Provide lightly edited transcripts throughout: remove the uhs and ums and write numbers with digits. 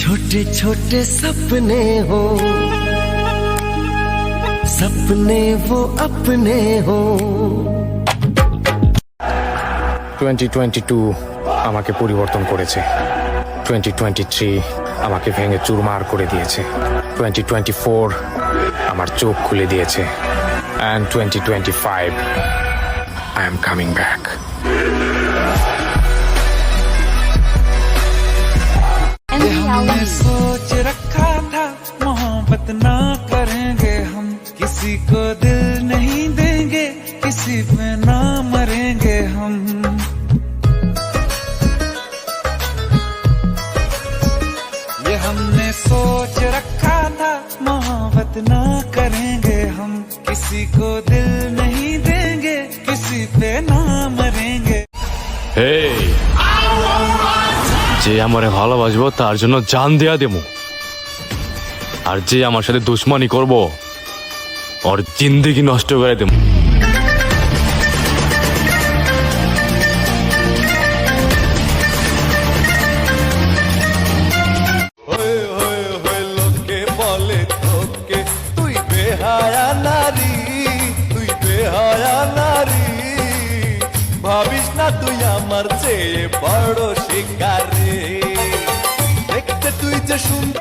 छोटे छोटे सपने हो, सपने वो अपने हो। 2022 আমাকে পরিবর্তন করেছে। 2023 আমাকে ভেঙে চুরমার করে দিয়েছে। 2024 আমার চোখ খুলে দিয়েছে। And 2025 I am coming back. हमने सोच रखा था मोहब्बत ना करेंगे हम, किसी को दिल नहीं देंगे, किसी पे ना मरेंगे हम। ये हमने सोच रखा था मोहब्बत ना करेंगे हम, किसी को दिल नहीं देंगे, किसी पे ना मरेंगे। Hey! যে আমারে ভালোবাসবো তার জন্য জান দেয়া দেবো, আর যে আমার সাথে দুশ্মনী করবো ওর জিন্দেগি নষ্ট করে দেবো। লোকে বলে তোকে তুই বেহায়া নারী, তুই বেহায়া নারী, ভাবিস না তুই আমার চেয়ে বড় শিকারে, দেখতে তুই যে সুন্দর।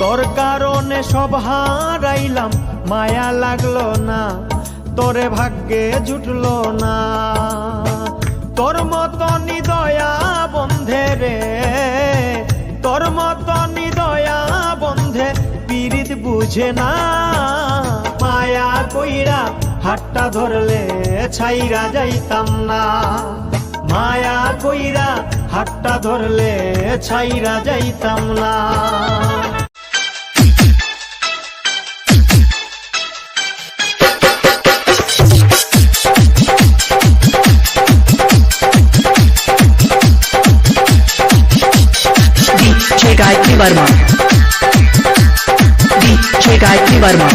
তোর কারণে সব হারাইলাম, মায়া লাগলো না, তোরে ভাগ্যে জুটলো না। তোর মতো নিদয়া বন্ধে রে, তোর মতো নিদয়া বন্ধে পীড়িত বুঝে না। মায়া কইরা হাতটা ধরলে ছাইরা যাইতাম না, মায়া কইরা হাতটা ধরলে ছাইরা যাইতাম না। गायत्री वर्मा, DJ गायत्री वर्मा।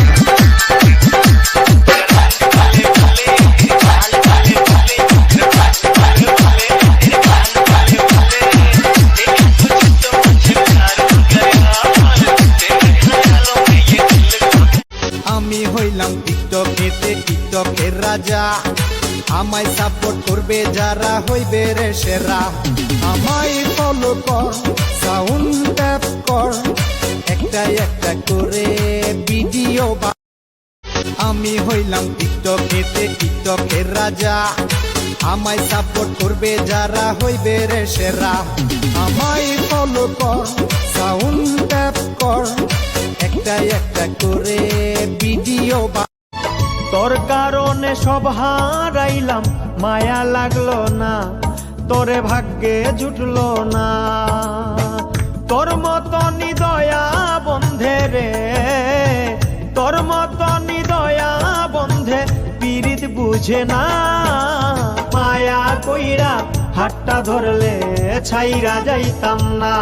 আমি হইলাম টিকটকেতে টিকটকের রাজা, আমায় সাপোর্ট করবে যারা হইবে রে সেরা। আমায় ফলো কর, সাউন্ড ট্যাপ কর, একটা একটা করে ভিডিও। আমি হইলাম টিকটকেতে টিকটকের রাজা, আমায় সাপোর্ট করবে যারা হইবে রে সেরা। আমায় ফলো কর, সাউন্ড ট্যাপ কর, একটা একটা করে ভিডিও। তোর কারণে সব হারাইলাম, মায়া লাগলো না, তোরে ভাগ্যে জুটলো না। তোর মতো নিদয়া বন্ধে রে, তোর মতো নিদয়া বন্ধে পীড়িত বুঝে না। মায়া কইরা হাতটা ধরলে ছাইরা যাইতাম না,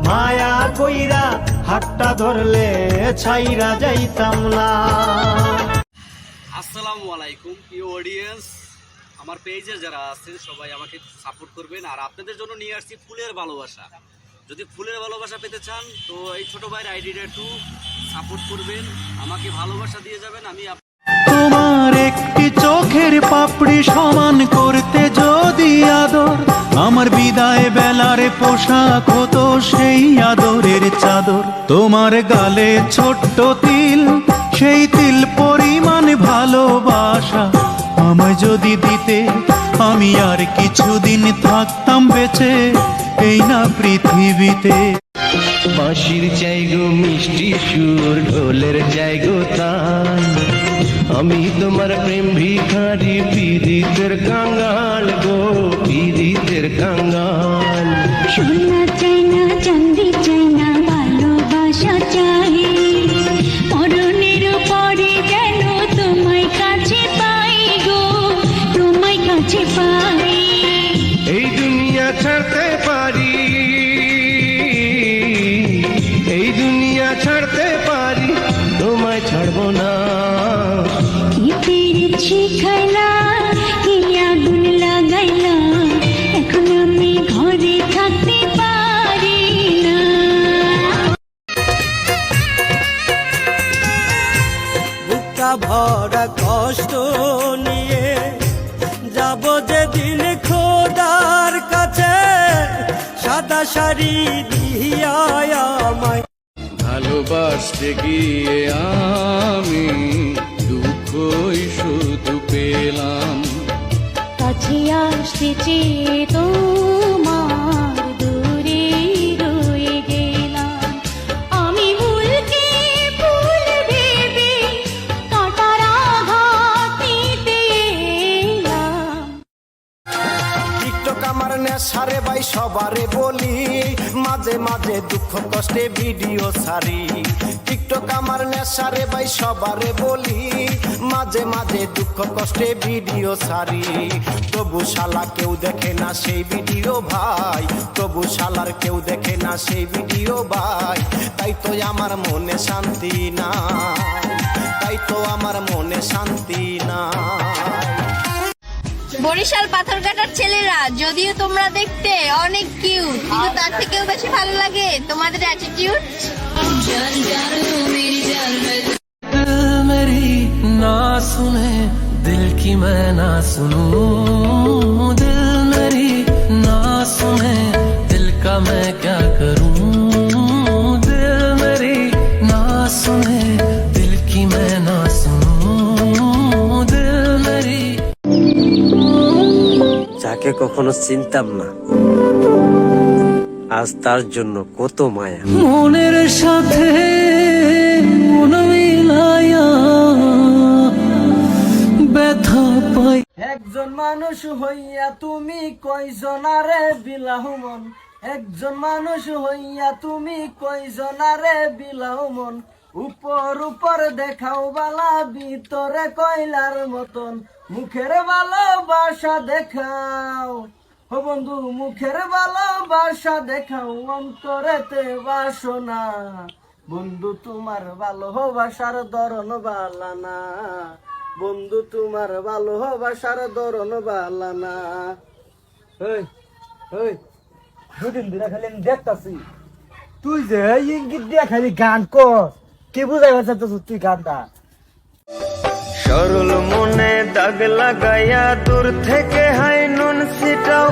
মায়া কইরা হাতটা ধরলে ছাইরা যাইতাম না। আসসালামু আলাইকুম প্রিয় অডিয়েন্স, আমার পেজে যারা আছেন সবাই আমাকে সাপোর্ট করবেন। আর আপনাদের জন্য নিয়ে আসছি ফুলের ভালোবাসা। যদি ফুলের ভালোবাসা পেতে চান তো এই ছোট ভাইয়ের আইডিটা একটু সাপোর্ট করবেন, আমাকে ভালোবাসা দিয়ে যাবেন। আমি তোমার একটি চোখের পাপড়ি সমান করতে যদি আদর, আমার বিদায় বেলার পোশাক হতো সেই আদরের চাদর। তোমার গালে ছোট্ট তিল, সেই তিল পরিমাণ ভালোবাসা আমায় যদি দিতে, আমি আর কিছুদিন থাকতাম বেঁচে এই না পৃথিবীতে। বাঁশির চাইগো মিষ্টি সুর, ঢোলের চাইগো তান, আমি তোমার প্রেম ভিখারি, পীড়িতের কাঙ্গাল গো, পীড়িতের কাঙ্গাল। সোনা চাই না, চাঁদি চাই না, ভালোবাসা চাই, মরণের পরে যেন তোমায় কাছে পাই গো, তোমায় কাছে পাই। এই দুনিয়া ছাড়তে পারি, এই দুনিয়া ছাড়তে পারি, তোমায় ছাড়বো না। কি পীড়িত শিখাইলা, কি আগুন লাগাইলা, এখন আমি ঘরে থাকতে পারি না। বুকটা ভরা কষ্ট নিয়ে যাব যেদিন খোদার কাছে, সাদা শাড়ি দিয়া আমায়। ভালোবাসতে গিয়ে আমি দুঃখই শুধু পেলাম, কাছে আসতে চেয়ে তোমার দূরে রয়ে গেলাম। আমি ভুলকে ভুল ভেবে কাঁটার আঘাত নিতে এলাম। টিকটক আমার নেশারে ভাই সবারে বলি, মাঝে মাঝে দুঃখ কষ্টে ভিডিও ছাড়ি। টিকটক আমার নেশারে ভাই সবারে বলি, মাঝে মাঝে দুঃখ কষ্টে ভিডিও ছাড়ি। তবু শালা কেউ দেখে না সেই ভিডিও ভাই, তবু শালার কেউ দেখে না সেই ভিডিও ভাই। তাই তো আমার মনে শান্তি নাই, তাই তো আমার মনে শান্তি নাই। বরিশাল পাথরঘাটার ছেলেরা যদিও তোমরা দেখতে অনেক কিউট, কিন্তু তার থেকেও বেশি ভালো লাগে তোমাদের অ্যাটিটিউড। मेरी ना सुने दिल की मैं ना सुनूं, दिल मेरी ना सुने दिल का मैं क्या करूं, दिल मेरी ना सुने दिल की मैं ना सुनूं, दिल मेरी। যাকে কখনো চিনতাম না, আজ তার জন্য কত মায়া। মনের সাথে মন মিলায়া ব্যথা পাই। একজন মানুষ হইয়া তুমি কয়জনারে বিলাও মন, একজন মানুষ হইয়া তুমি কয়জনারে বিলাও মন। উপর উপর দেখাও বালা, ভিতরে কয়লার মতন, মুখের ভালোবাসা দেখাও ও বন্ধু, মুখের ভালোবাসা দেখাও, অন্তরেতে বাসনা। বন্ধু তোমার ভালোবাসার ধরন বালা না, বন্ধু তোমার ভালোবাসার ধরন বালা না। এই এই দুদিন ধরে খালি আমি দেখতাছি তুই যে ইঙ্গিত দিয়ে খালি গান কর, কে বুঝাই পারছ তুই গানটা? সরল মনে দাগ লাগাইয়া দূর থেকে হাই নুন ছিটাও,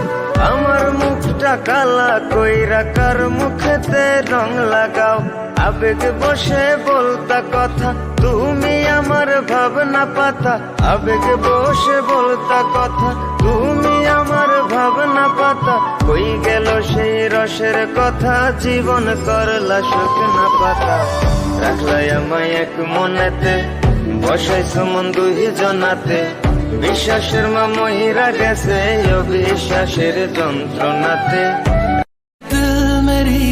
আমার মুখটা কালা কইরা কার মুখেতে রং লাগাও। আবেগ বসে বলতা কথা, তুমি আমার ভাবনা পাতা, আবেগ বসে বলতা কথা, তুমি আমার ভাবনা পাতা। কই গেল সেই রসের কথা, জীবন করলা শুকনা পাতা। রাখলাই আমায় এক মনেতে, বসাইছ মন দুই জনাতে, বিশ্বাসের মা মহিরা গেছে অবিশ্বাসের যন্ত্রণাতে। दिल मेरी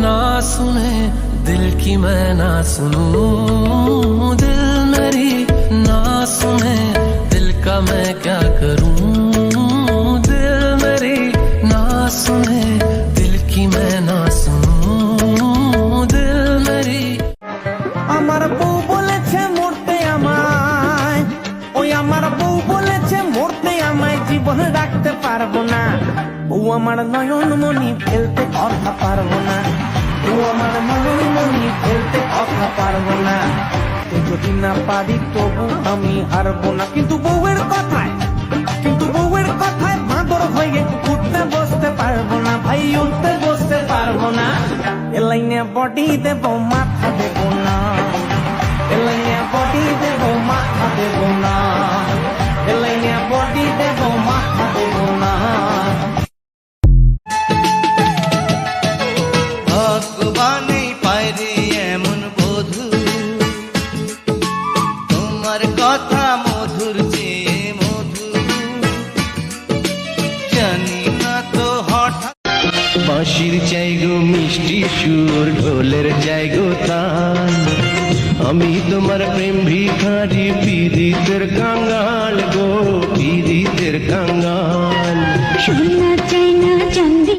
ना सुने दिल की मैं ना सुनूं, दिल मेरी ना सुने दिल का मैं क्या करूं, दिल मेरी পারবো না, ও আমার নয়ন মনি ফেলতে কথা পারবো না, ও আমার নয়ন মনি ফেলতে কথা পারবো না। তো যদি না পারি তবু আমি হারবো না। কিন্তু বউয়ের কথায় বাঁদর হয়ে উঠতে বসতে পারবো না ভাই, উঠতে বসতে পারবো না। এলাইনে বডি দেবো মাথা দেবো না, এলাইনে বডি দেবো মাথা দেবো না, এলাইনে বডি দেবো মাথা দেবো না। ভগবানই পায়রে এমন বধূ, তোমার কথা মধুর চেয়ে মধু, জানি না তো হঠাৎ বাঁশির চাই গো মিষ্টি সুর, ঢোলের চাই গো তান, আমি তোমার প্রেম ভিখারি, পীড়িতের কাঙ্গাল গো, পীড়িতের কাঙ্গাল। সোনা চাই না চাঁদি